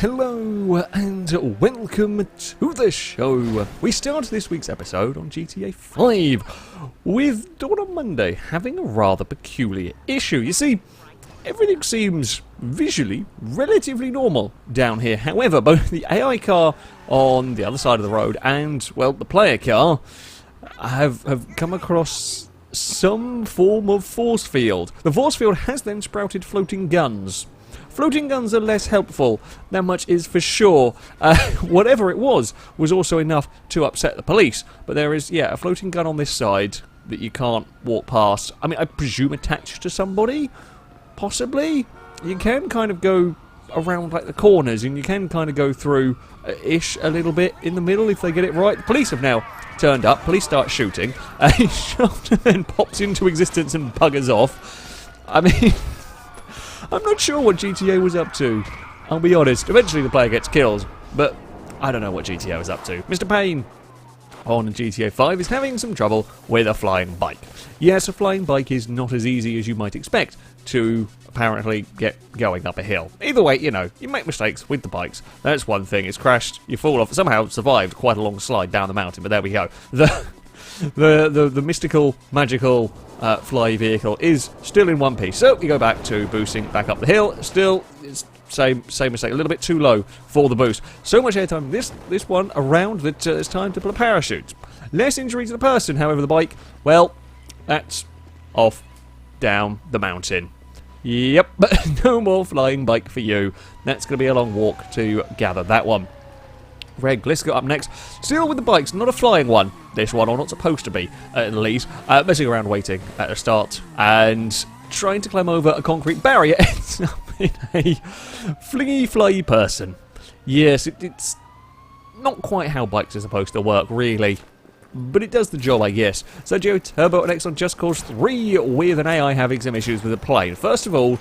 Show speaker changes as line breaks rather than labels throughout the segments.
hello and welcome to the show. We start this week's episode on GTA 5 with Dawn on Monday having a rather peculiar issue. You see, everything seems visually relatively normal down here. However, both the AI car on the other side of the road and, well, the player car have come across some form of force field. The force field has then sprouted floating guns. Floating guns are less helpful, that much is for sure. Whatever it was also enough to upset the police. But there is, a floating gun on this side that you can't walk past. I mean, I presume attached to somebody? Possibly? You can kind of go around like the corners and you can kind of go through ish a little bit in the middle if they get it right. The police have now turned up, police start shooting, a shot then pops into existence and buggers off. I mean, I'm not sure what GTA was up to, I'll be honest. Eventually the player gets killed, but I don't know what GTA was up to. Mr. Payne on GTA 5 is having some trouble with a flying bike. Yes, a flying bike is not as easy as you might expect to apparently get going up a hill. Either way, you make mistakes with the bikes. That's one thing. It's crashed, you fall off, somehow survived quite a long slide down the mountain, but there we go. The mystical, magical fly vehicle is still in one piece. So you go back to boosting back up the hill. Still, it's same mistake. A little bit too low for the boost. So much airtime this one around that it's time to pull a parachute. Less injury to the person, however, the bike, well, that's off down the mountain. Yep, but no more flying bike for you. That's going to be a long walk to gather that one. Red Glisco up next. Still with the bikes, not a flying one. This one, or not supposed to be, at least. Messing around waiting at the start and trying to climb over a concrete barrier ends up in a flingy, fly person. Yes, it's not quite how bikes are supposed to work, really. But it does the job, I guess. Sergio Turbo next on Just Cause 3 with an AI having some issues with the plane. First of all,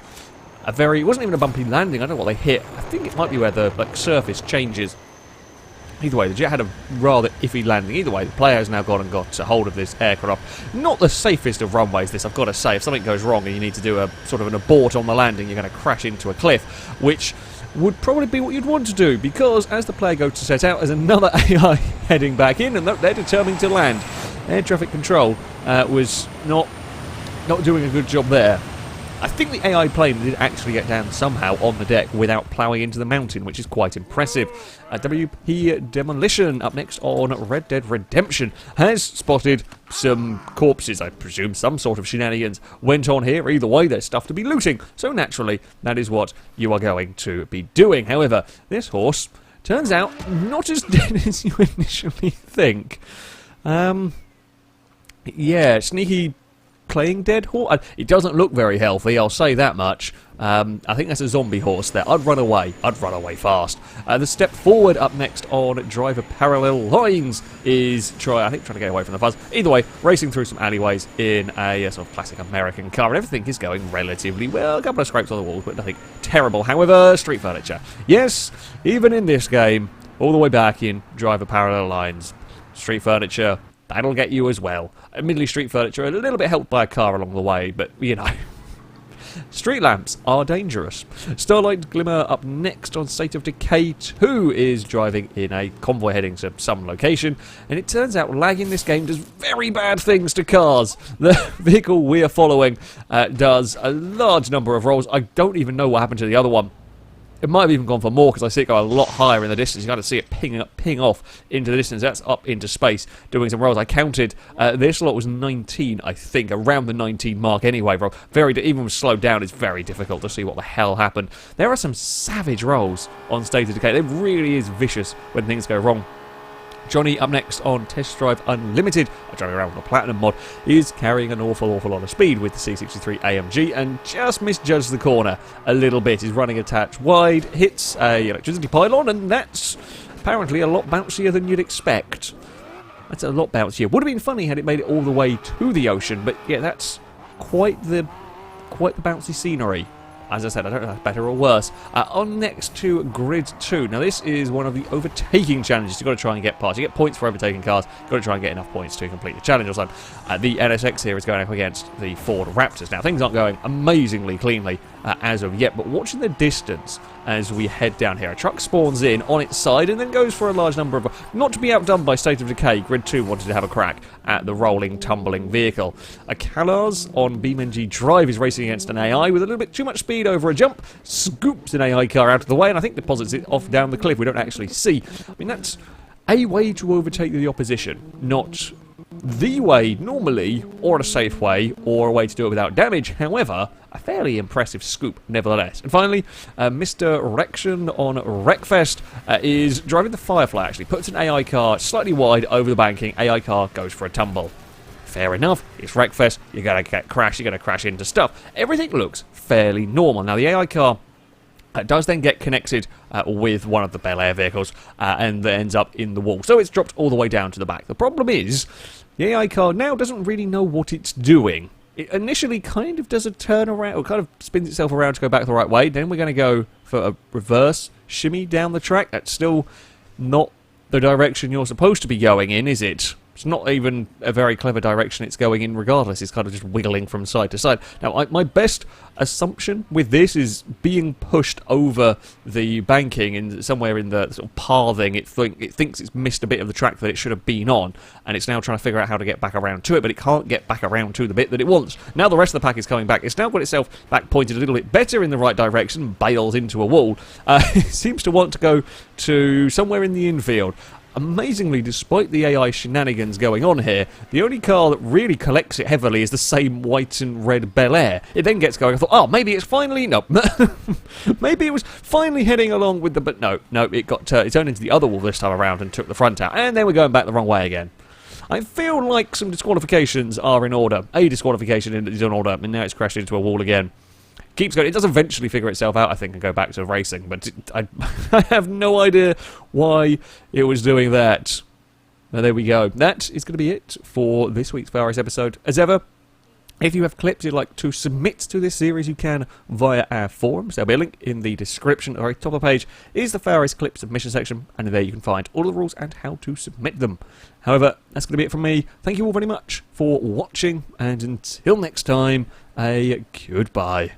it wasn't even a bumpy landing. I don't know what they hit. I think it might be where the surface changes. Either way, the jet had a rather iffy landing. Either way, the player has now gone and got a hold of this aircraft. Not the safest of runways, this, I've got to say. If something goes wrong and you need to do a sort of an abort on the landing, you're going to crash into a cliff, which would probably be what you'd want to do, because as the player goes to set out, there's another AI heading back in, and they're determined to land. Air traffic control was not doing a good job there. I think the AI plane did actually get down somehow on the deck without ploughing into the mountain, which is quite impressive. WP Demolition up next on Red Dead Redemption has spotted some corpses. I presume some sort of shenanigans went on here. Either way, there's stuff to be looting, so naturally that is what you are going to be doing. However, this horse turns out not as dead as you initially think. Yeah, sneaky playing dead horse. It doesn't look very healthy, I'll say that much. I think that's a zombie horse there. I'd run away fast. The step forward up next on Driver Parallel Lines is trying to get away from the fuzz. Either way, racing through some alleyways in a sort of classic American car, and everything is going relatively well. A couple of scrapes on the walls, but nothing terrible. However, street furniture. Yes, even in this game, all the way back in Driver Parallel Lines, street furniture, that'll get you as well. Admittedly, street furniture a little bit helped by a car along the way, but, street lamps are dangerous. Starlight Glimmer up next on State of Decay 2 is driving in a convoy heading to some location, and it turns out lag in this game does very bad things to cars. The vehicle we are following does a large number of rolls. I don't even know what happened to the other one. It might have even gone for more, because I see it go a lot higher in the distance. You kind of see it ping off into the distance. That's up into space, doing some rolls. I counted, this lot was 19, I think, around the 19 mark anyway, bro. Even with slowed down, it's very difficult to see what the hell happened. There are some savage rolls on State of Decay. It really is vicious when things go wrong. Johnny up next on Test Drive Unlimited, driving around with a Platinum mod, is carrying an awful lot of speed with the C63 AMG and just misjudged the corner a little bit. He's running a touch wide, hits a electricity pylon, and that's apparently a lot bouncier than you'd expect. That's a lot bouncier. Would have been funny had it made it all the way to the ocean, but yeah, that's quite the bouncy scenery. As I said, I don't know if that's better or worse. On next to Grid 2. Now, this is one of the overtaking challenges. You've got to try and get past. You get points for overtaking cars. You've got to try and get enough points to complete the challenge. Also, the NSX here is going up against the Ford Raptors. Now, things aren't going amazingly cleanly as of yet, but watching the distance as we head down here. A truck spawns in on its side and then goes for a large number of... Not to be outdone by State of Decay, Grid 2 wanted to have a crack at the rolling, tumbling vehicle. A Calars on Beamng Drive is racing against an AI with a little bit too much speed over a jump, scoops an AI car out of the way, and I think deposits it off down the cliff. We don't actually see. I mean, that's a way to overtake the opposition, not the way normally, or a safe way, or a way to do it without damage. However, a fairly impressive scoop nevertheless. And finally, Mr. Rection on Wreckfest is driving the Firefly, actually. Puts an AI car slightly wide over the banking. AI car goes for a tumble. Fair enough, it's Wreckfest, you're going to get crashed, you're going to crash into stuff. Everything looks fairly normal. Now, the AI car does then get connected with one of the Bel Air vehicles and ends up in the wall. So it's dropped all the way down to the back. The problem is, the AI car now doesn't really know what it's doing. It initially kind of does a turn around, or kind of spins itself around to go back the right way. Then we're going to go for a reverse shimmy down the track. That's still not the direction you're supposed to be going in, is it? It's not even a very clever direction it's going in regardless. It's kind of just wiggling from side to side. Now, my best assumption with this is being pushed over the banking and somewhere in the sort of pathing. It thinks it's missed a bit of the track that it should have been on, and it's now trying to figure out how to get back around to it, but it can't get back around to the bit that it wants. Now the rest of the pack is coming back. It's now got itself back pointed a little bit better in the right direction, bails into a wall. It seems to want to go to somewhere in the infield. Amazingly, despite the AI shenanigans going on here, the only car that really collects it heavily is the same white and red Bel Air. It then gets going. I thought, oh, maybe it's finally... No. Maybe it was finally heading along with the... But no, it got it turned into the other wall this time around and took the front out. And then we're going back the wrong way again. I feel like some disqualifications are in order. A disqualification is in order, and now it's crashed into a wall again. Keeps going. It does eventually figure itself out, I think, and go back to racing, but I have no idea why it was doing that. Now, there we go. That is going to be it for this week's FailRace episode. As ever, if you have clips you'd like to submit to this series, you can via our forums. There'll be a link in the description. At the very top of the page is the FailRace clip submission section, and there you can find all of the rules and how to submit them. However, that's going to be it from me. Thank you all very much for watching, and until next time, a goodbye.